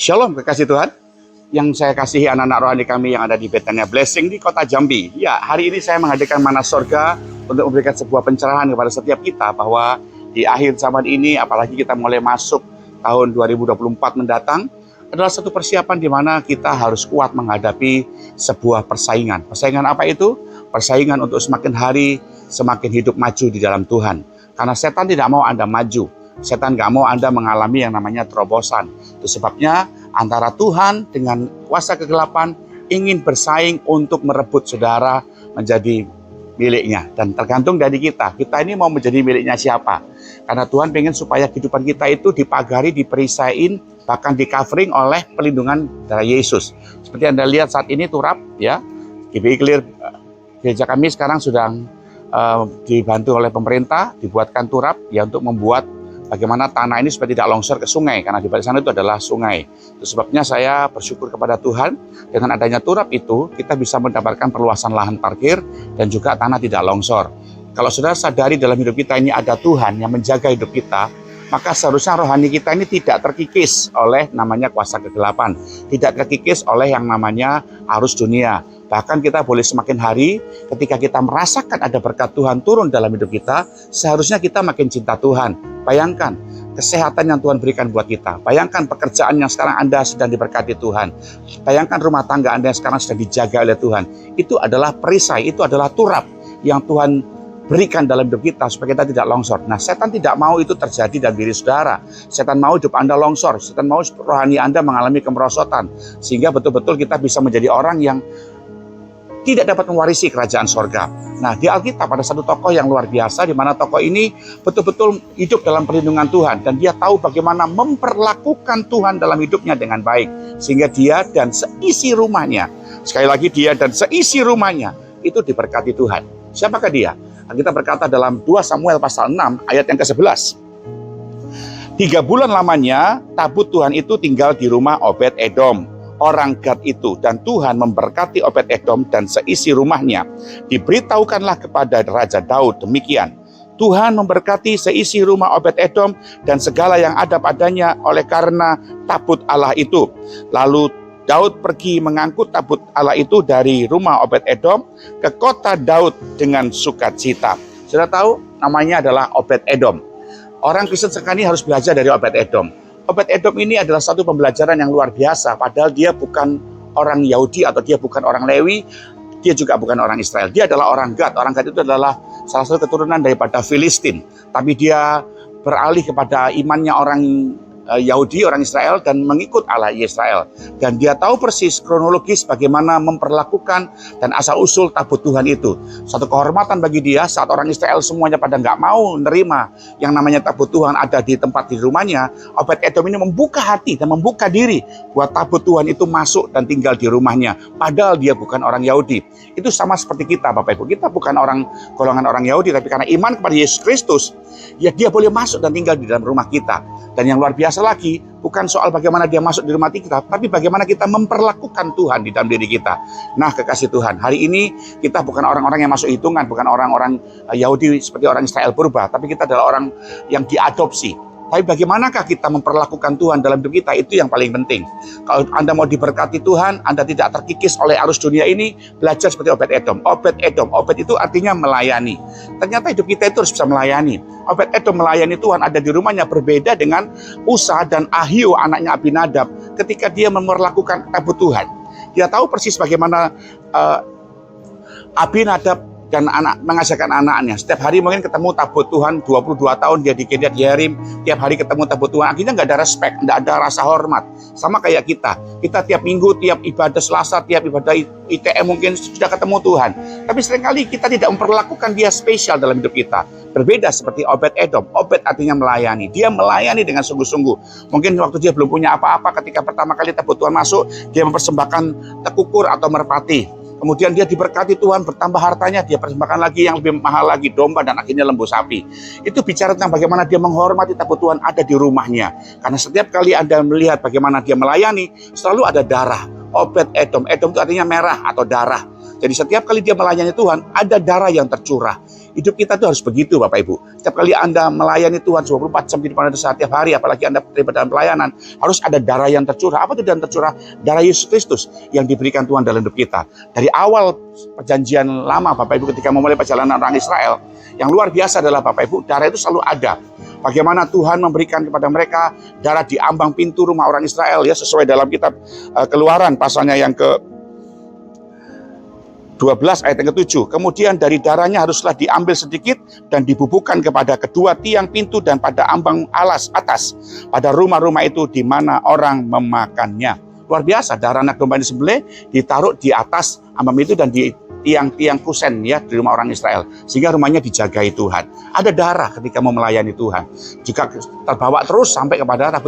Shalom kekasih Tuhan, yang saya kasihi anak-anak rohani kami yang ada di Bethania Blessing di kota Jambi. Ya, hari ini saya menghadirkan Mana Sorga untuk memberikan sebuah pencerahan kepada setiap kita bahwa di akhir zaman ini, apalagi kita mulai masuk tahun 2024 mendatang, adalah satu persiapan di mana kita harus kuat menghadapi sebuah persaingan. Persaingan apa itu? Persaingan untuk semakin hari semakin hidup maju di dalam Tuhan. Karena setan tidak mau Anda maju. Setan gak mau Anda mengalami yang namanya terobosan. Itu sebabnya antara Tuhan dengan kuasa kegelapan ingin bersaing untuk merebut saudara menjadi miliknya. Dan tergantung dari kita. Kita ini mau menjadi miliknya siapa? Karena Tuhan pengen supaya kehidupan kita itu dipagari, diperisain, bahkan di covering oleh pelindungan darah Yesus. Seperti Anda lihat saat ini turap, ya, GBI Clear gereja kami sekarang sedang dibantu oleh pemerintah, dibuatkan turap ya untuk membuat bagaimana tanah ini supaya tidak longsor ke sungai, karena di balik sana itu adalah sungai. Itu sebabnya saya bersyukur kepada Tuhan, dengan adanya turap itu, kita bisa mendapatkan perluasan lahan parkir dan juga tanah tidak longsor. Kalau saudara sadari dalam hidup kita ini ada Tuhan yang menjaga hidup kita, maka seharusnya rohani kita ini tidak terkikis oleh namanya kuasa kegelapan, tidak terkikis oleh yang namanya arus dunia. Bahkan kita boleh semakin hari ketika kita merasakan ada berkat Tuhan turun dalam hidup kita, seharusnya kita makin cinta Tuhan. Bayangkan kesehatan yang Tuhan berikan buat kita. Bayangkan pekerjaan yang sekarang Anda sedang diberkati Tuhan. Bayangkan rumah tangga Anda yang sekarang sedang dijaga oleh Tuhan. Itu adalah perisai, itu adalah turap yang Tuhan berikan dalam hidup kita supaya kita tidak longsor. Nah, setan tidak mau itu terjadi dalam diri saudara. Setan mau hidup Anda longsor. Setan mau rohani Anda mengalami kemerosotan. Sehingga betul-betul kita bisa menjadi orang yang tidak dapat mewarisi kerajaan sorga. Nah, di Alkitab ada satu tokoh yang luar biasa, di mana tokoh ini betul-betul hidup dalam perlindungan Tuhan. Dan dia tahu bagaimana memperlakukan Tuhan dalam hidupnya dengan baik. Sehingga dia dan seisi rumahnya, sekali lagi dia dan seisi rumahnya, itu diberkati Tuhan. Siapakah dia? Kita berkata dalam 2 Samuel pasal 6 ayat yang ke-11. 3 bulan lamanya tabut Tuhan itu tinggal di rumah Obed-Edom, orang Gad itu, dan Tuhan memberkati Obed-Edom dan seisi rumahnya. Diberitahukanlah kepada Raja Daud demikian, Tuhan memberkati seisi rumah Obed-Edom dan segala yang ada padanya oleh karena tabut Allah itu. Lalu Daud pergi mengangkut tabut Allah itu dari rumah Obed-Edom ke kota Daud dengan sukacita. Sudah tahu namanya adalah Obed-Edom. Orang Kristen sekarang ini harus belajar dari Obed-Edom. Obed-Edom ini adalah satu pembelajaran yang luar biasa, padahal dia bukan orang Yahudi atau dia bukan orang Lewi, dia juga bukan orang Israel. Dia adalah orang Gad. Orang Gad itu adalah salah satu keturunan daripada Filistin. Tapi dia beralih kepada imannya orang Yahudi, orang Israel, dan mengikut Allah Israel. Dan dia tahu persis kronologis bagaimana memperlakukan dan asal-usul tabut Tuhan itu. Satu kehormatan bagi dia saat orang Israel semuanya pada nggak mau nerima yang namanya tabut Tuhan ada di tempat di rumahnya. Obed-Edom ini membuka hati dan membuka diri buat tabut Tuhan itu masuk dan tinggal di rumahnya. Padahal dia bukan orang Yahudi. Itu sama seperti kita, Bapak Ibu. Kita bukan golongan orang Yahudi, tapi karena iman kepada Yesus Kristus, ya dia boleh masuk dan tinggal di dalam rumah kita. Dan yang luar biasa lagi, bukan soal bagaimana dia masuk di rumah kita, tapi bagaimana kita memperlakukan Tuhan di dalam diri kita. Nah, kekasih Tuhan, hari ini kita bukan orang-orang yang masuk hitungan, bukan orang-orang Yahudi seperti orang Israel purba, tapi kita adalah orang yang diadopsi. Tapi bagaimanakah kita memperlakukan Tuhan dalam hidup kita, itu yang paling penting. Kalau Anda mau diberkati Tuhan, Anda tidak terkikis oleh arus dunia ini, belajar seperti Obed-Edom. Obed-Edom, Obed itu artinya melayani. Ternyata hidup kita itu harus bisa melayani. Obed-Edom melayani Tuhan ada di rumahnya, berbeda dengan Usa dan Ahio anaknya Abinadab ketika dia memperlakukan tabut Tuhan. Dia tahu persis bagaimana Abinadab dan mengajarkan anaknya. Setiap hari mungkin ketemu tabut Tuhan, 22 tahun dia di Kiriat Yearim, tiap hari ketemu tabut Tuhan, akhirnya nggak ada respect, nggak ada rasa hormat. Sama kayak kita tiap minggu, tiap ibadah Selasa, tiap ibadah ITM mungkin sudah ketemu Tuhan. Tapi seringkali kita tidak memperlakukan dia spesial dalam hidup kita. Berbeda seperti Obed-Edom. Obed artinya melayani. Dia melayani dengan sungguh-sungguh. Mungkin waktu dia belum punya apa-apa, ketika pertama kali tabut Tuhan masuk, dia mempersembahkan tekukur atau merpati. Kemudian dia diberkati Tuhan, bertambah hartanya, dia persembahkan lagi yang lebih mahal lagi, domba dan akhirnya lembu sapi. Itu bicara tentang bagaimana dia menghormati tabut Tuhan ada di rumahnya. Karena setiap kali Anda melihat bagaimana dia melayani, selalu ada darah. Obed-Edom, Edom itu artinya merah atau darah. Jadi setiap kali dia melayani Tuhan, ada darah yang tercurah. Hidup kita tuh harus begitu Bapak Ibu. Setiap kali Anda melayani Tuhan 24 jam di depan Anda setiap hari, apalagi Anda terlibat dalam pelayanan, harus ada darah yang tercurah. Apa itu darah tercurah? Darah Yesus Kristus yang diberikan Tuhan dalam hidup kita. Dari awal perjanjian lama Bapak Ibu ketika memulai perjalanan orang Israel, yang luar biasa adalah Bapak Ibu, darah itu selalu ada. Bagaimana Tuhan memberikan kepada mereka darah di ambang pintu rumah orang Israel, ya, sesuai dalam kitab Keluaran pasalnya yang ke 12 ayat yang ke-7. Kemudian dari darahnya haruslah diambil sedikit dan dibubuhkan kepada kedua tiang pintu dan pada ambang alas atas pada rumah-rumah itu di mana orang memakannya. Luar biasa, darah anak domba disembelih ditaruh di atas ambang pintu dan di tiang-tiang kusen, ya, di rumah orang Israel, sehingga rumahnya dijagai Tuhan. Ada darah ketika mau melayani Tuhan. Jika terbawa terus sampai kepada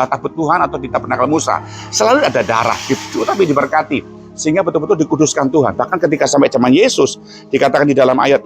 tabut Tuhan atau di tabernakel Musa, selalu ada darah gitu, tapi diberkati sehingga betul-betul dikuduskan Tuhan. Bahkan ketika sampai zaman Yesus dikatakan di dalam ayat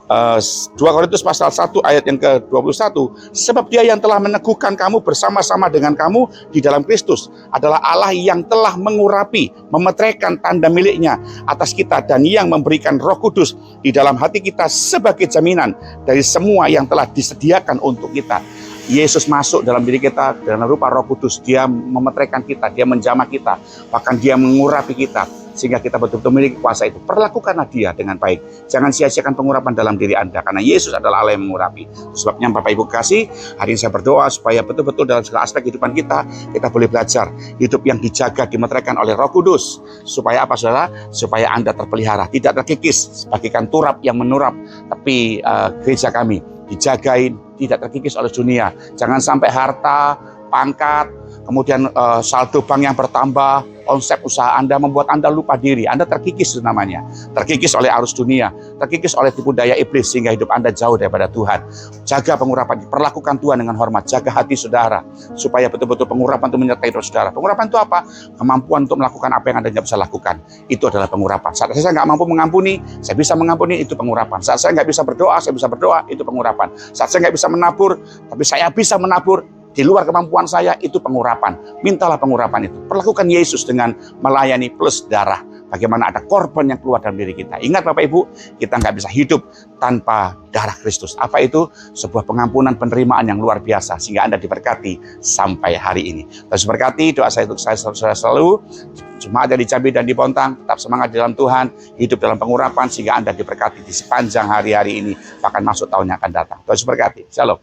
2 Korintus pasal 1 ayat yang ke-21, sebab Dia yang telah meneguhkan kamu bersama-sama dengan kamu di dalam Kristus adalah Allah yang telah mengurapi, memeteraikan tanda miliknya atas kita dan yang memberikan Roh Kudus di dalam hati kita sebagai jaminan dari semua yang telah disediakan untuk kita. Yesus masuk dalam diri kita dalam rupa Roh Kudus. Dia memeteraikan kita, Dia menjamah kita, bahkan Dia mengurapi kita sehingga kita betul-betul memiliki kuasa itu. Perlakukanlah Dia dengan baik. Jangan sia-siakan pengurapan dalam diri Anda, karena Yesus adalah Allah yang mengurapi. Sebabnya Bapak Ibu kasih, hari ini saya berdoa supaya betul-betul dalam segala aspek kehidupan kita boleh belajar hidup yang dijaga, dimeteraikan oleh Roh Kudus. Supaya apa saudara? Supaya Anda terpelihara, tidak terkikis bagaikan turap yang menurap. Tapi gereja kami dijagain, tidak terkikis oleh dunia. Jangan sampai harta, pangkat, kemudian saldo bank yang bertambah, konsep usaha Anda membuat Anda lupa diri. Anda terkikis, itu namanya. Terkikis oleh arus dunia, terkikis oleh tipu daya iblis sehingga hidup Anda jauh daripada Tuhan. Jaga pengurapan, perlakukan Tuhan dengan hormat, jaga hati saudara supaya betul-betul pengurapan itu menyertai saudara. Pengurapan itu apa? Kemampuan untuk melakukan apa yang Anda tidak bisa lakukan. Itu adalah pengurapan. Saat saya nggak mampu mengampuni, saya bisa mengampuni, itu pengurapan. Saat saya nggak bisa berdoa, saya bisa berdoa, itu pengurapan. Saat saya nggak bisa menabur, tapi saya bisa menabur di luar kemampuan saya, itu pengurapan. Mintalah pengurapan itu. Perlakukan Yesus dengan melayani plus darah. Bagaimana ada korban yang keluar dalam diri kita. Ingat Bapak Ibu, kita nggak bisa hidup tanpa darah Kristus. Apa itu? Sebuah pengampunan, penerimaan yang luar biasa. Sehingga Anda diberkati sampai hari ini. Terus berkati, doa saya untuk saya selalu. Jemaat yang di Jambi dan di Bontang, tetap semangat di dalam Tuhan. Hidup dalam pengurapan sehingga Anda diberkati di sepanjang hari-hari ini. Bahkan masuk tahun yang akan datang. Terus berkati. Shalom.